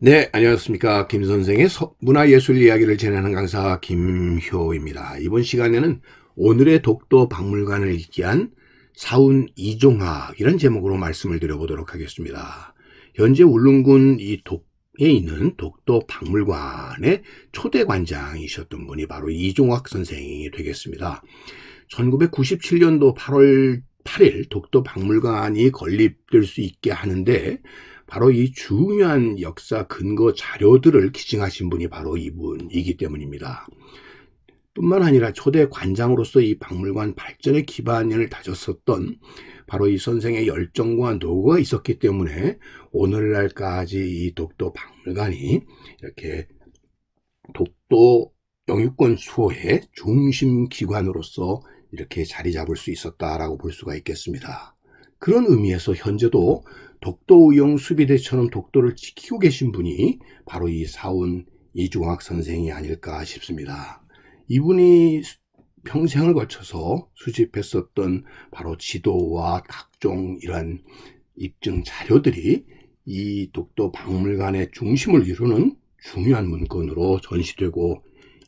네, 안녕하십니까. 김 선생의 문화예술 이야기를 전하는 강사 김효입니다. 이번 시간에는 오늘의 독도 박물관을 기한 사운 이종학 이런 제목으로 말씀을 드려보도록 하겠습니다. 현재 울릉군 이 독에 있는 독도 박물관의 초대 관장이셨던 분이 바로 이종학 선생이 되겠습니다. 1997년도 8월 8일 독도 박물관이 건립될 수 있게 하는데 바로 이 중요한 역사 근거 자료들을 기증하신 분이 바로 이분이기 때문입니다. 뿐만 아니라 초대 관장으로서 이 박물관 발전의 기반을 다졌었던 바로 이 선생의 열정과 노고가 있었기 때문에 오늘날까지 이 독도 박물관이 이렇게 독도 영유권 수호의 중심 기관으로서 이렇게 자리 잡을 수 있었다라고 볼 수가 있겠습니다. 그런 의미에서 현재도 독도의용 수비대처럼 독도를 지키고 계신 분이 바로 이 사운 이종학 선생이 아닐까 싶습니다. 이분이 평생을 거쳐서 수집했었던 바로 지도와 각종 이러한 입증 자료들이 이 독도 박물관의 중심을 이루는 중요한 문건으로 전시되고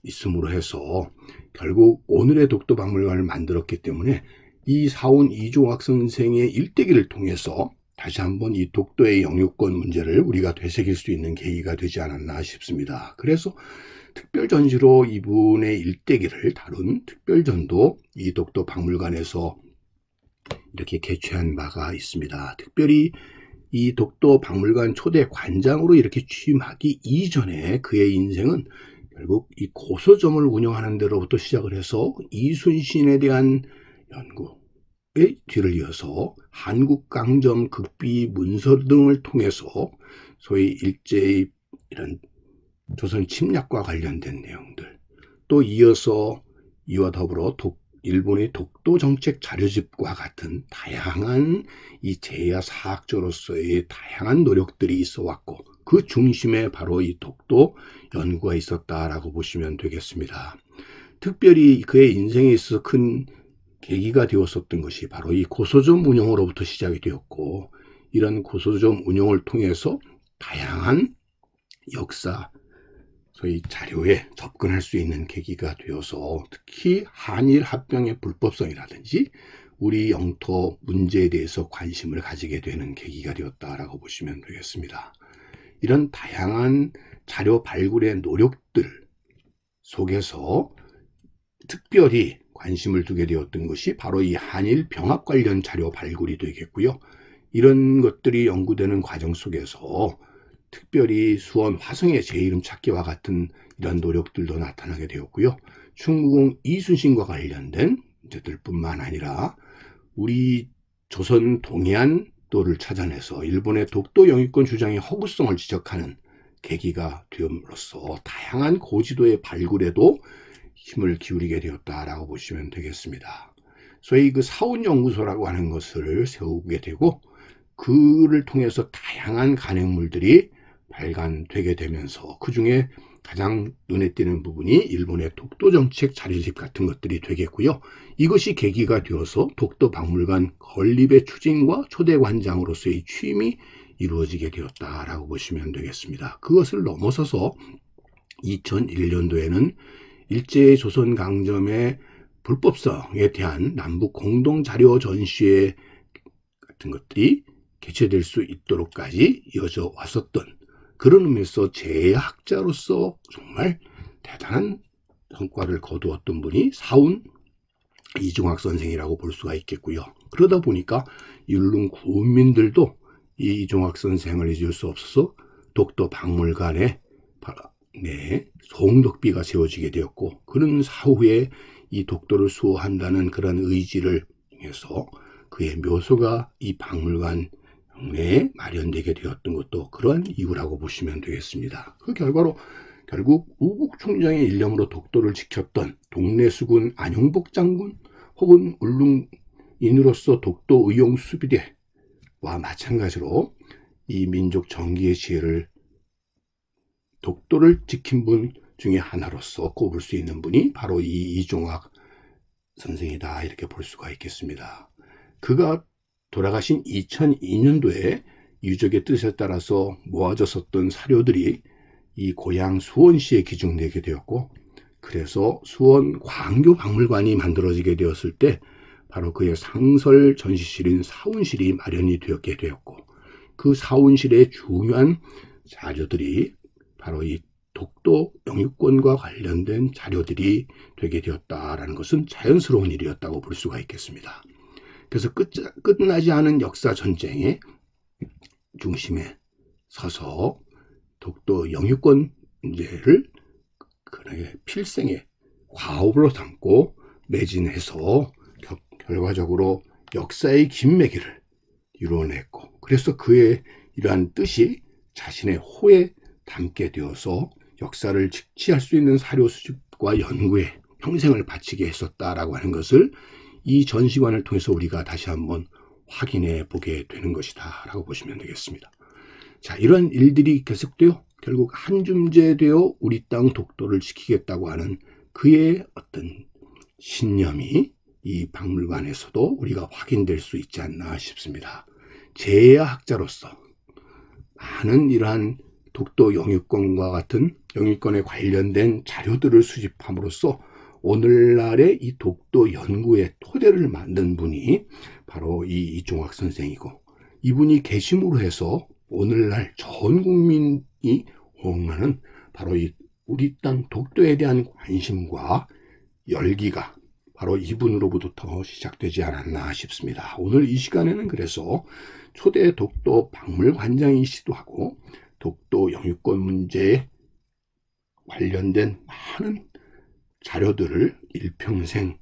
있음으로 해서 결국 오늘의 독도 박물관을 만들었기 때문에 이 사운 이종학 선생의 일대기를 통해서 다시 한번 이 독도의 영유권 문제를 우리가 되새길 수 있는 계기가 되지 않았나 싶습니다. 그래서 특별전시로 이분의 일대기를 다룬 특별전도 이 독도 박물관에서 이렇게 개최한 바가 있습니다. 특별히 이 독도 박물관 초대 관장으로 이렇게 취임하기 이전에 그의 인생은 결국 이 고서점을 운영하는 데로부터 시작을 해서 이순신에 대한 연구의 뒤를 이어서 한국강점 급비 문서 등을 통해서 소위 일제의 이런 조선 침략과 관련된 내용들, 또 이어서 이와 더불어 일본의 독도 정책 자료집과 같은 다양한 이 제야 사학자로서의 다양한 노력들이 있어 왔고 그 중심에 바로 이 독도 연구가 있었다라고 보시면 되겠습니다. 특별히 그의 인생에 있어서 큰 계기가 되었었던 것이 바로 이 고서점 운영으로부터 시작이 되었고, 이런 고서점 운영을 통해서 다양한 역사 소위 자료에 접근할 수 있는 계기가 되어서 특히 한일 합병의 불법성이라든지 우리 영토 문제에 대해서 관심을 가지게 되는 계기가 되었다라고 보시면 되겠습니다. 이런 다양한 자료 발굴의 노력들 속에서 특별히 관심을 두게 되었던 것이 바로 이 한일 병합 관련 자료 발굴이 되겠고요. 이런 것들이 연구되는 과정 속에서 특별히 수원 화성의 제 이름 찾기와 같은 이런 노력들도 나타나게 되었고요. 충무공 이순신과 관련된 문제들 뿐만 아니라 우리 조선 동해안도를 찾아내서 일본의 독도 영유권 주장의 허구성을 지적하는 계기가 됨으로써 다양한 고지도의 발굴에도 힘을 기울이게 되었다라고 보시면 되겠습니다. 소위 그 사운연구소라고 하는 것을 세우게 되고 그를 통해서 다양한 간행물들이 발간되게 되면서 그 중에 가장 눈에 띄는 부분이 일본의 독도 정책 자료집 같은 것들이 되겠고요. 이것이 계기가 되어서 독도 박물관 건립의 추진과 초대 관장으로서의 취임이 이루어지게 되었다라고 보시면 되겠습니다. 그것을 넘어서서 2001년도에는 일제의 조선 강점의 불법성에 대한 남북 공동 자료 전시회 같은 것들이 개최될 수 있도록까지 이어져 왔었던 그런 의미에서 제학자로서 정말 대단한 성과를 거두었던 분이 사운 이종학 선생이라고 볼 수가 있겠고요. 그러다 보니까 율릉 구민들도 이 이종학 선생을 잊을 수 없어서 독도 박물관에 송독비가 세워지게 되었고, 그런 사후에 이 독도를 수호한다는 그런 의지를 통해서 그의 묘소가 이 박물관 내에 마련되게 되었던 것도 그런 이유라고 보시면 되겠습니다. 그 결과로 결국 우국 총장의 일념으로 독도를 지켰던 동래수군 안용복 장군 혹은 울릉인으로서 독도 의용 수비대와 마찬가지로 이 민족 정기의 지혜를 독도를 지킨 분 중에 하나로서 꼽을 수 있는 분이 바로 이 이종학 선생이다 이렇게 볼 수가 있겠습니다. 그가 돌아가신 2002년도에 유적의 뜻에 따라서 모아졌었던 사료들이 이 고향 수원시에 기증되게 되었고, 그래서 수원 광교박물관이 만들어지게 되었을 때 바로 그의 상설 전시실인 사운실이 마련이 되었게 되었고, 그 사운실의 중요한 자료들이 바로 이 독도 영유권과 관련된 자료들이 되게 되었다라는 것은 자연스러운 일이었다고 볼 수가 있겠습니다. 그래서 끝나지 않은 역사 전쟁의 중심에 서서 독도 영유권 문제를 그의 필생의 과업으로 삼고 매진해서 결과적으로 역사의 긴매기를 이루어냈고, 그래서 그의 이러한 뜻이 자신의 호에 담게 되어서 역사를 직시할 수 있는 사료 수집과 연구에 평생을 바치게 했었다라고 하는 것을 이 전시관을 통해서 우리가 다시 한번 확인해 보게 되는 것이다 라고 보시면 되겠습니다. 자, 이러한 일들이 계속되어 결국 한줌제되어 우리 땅 독도를 지키겠다고 하는 그의 어떤 신념이 이 박물관에서도 우리가 확인될 수 있지 않나 싶습니다. 제야학자로서 많은 이러한 독도 영유권과 같은 영유권에 관련된 자료들을 수집함으로써 오늘날의 이 독도 연구의 토대를 만든 분이 바로 이 이종학 선생이고, 이분이 계심으로 해서 오늘날 전 국민이 호응하는 바로 이 우리 땅 독도에 대한 관심과 열기가 바로 이분으로부터 시작되지 않았나 싶습니다. 오늘 이 시간에는 그래서 초대 독도 박물관장이시기도 하고 독도 영유권 문제에 관련된 많은 자료들을 일평생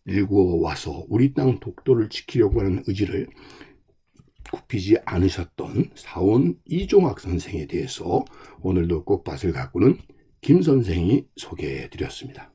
읽어와서 우리 땅 독도를 지키려고 하는 의지를 굽히지 않으셨던 사원 이종학 선생에 대해서 오늘도 꽃밭을 가꾸는 김 선생이 소개해 드렸습니다.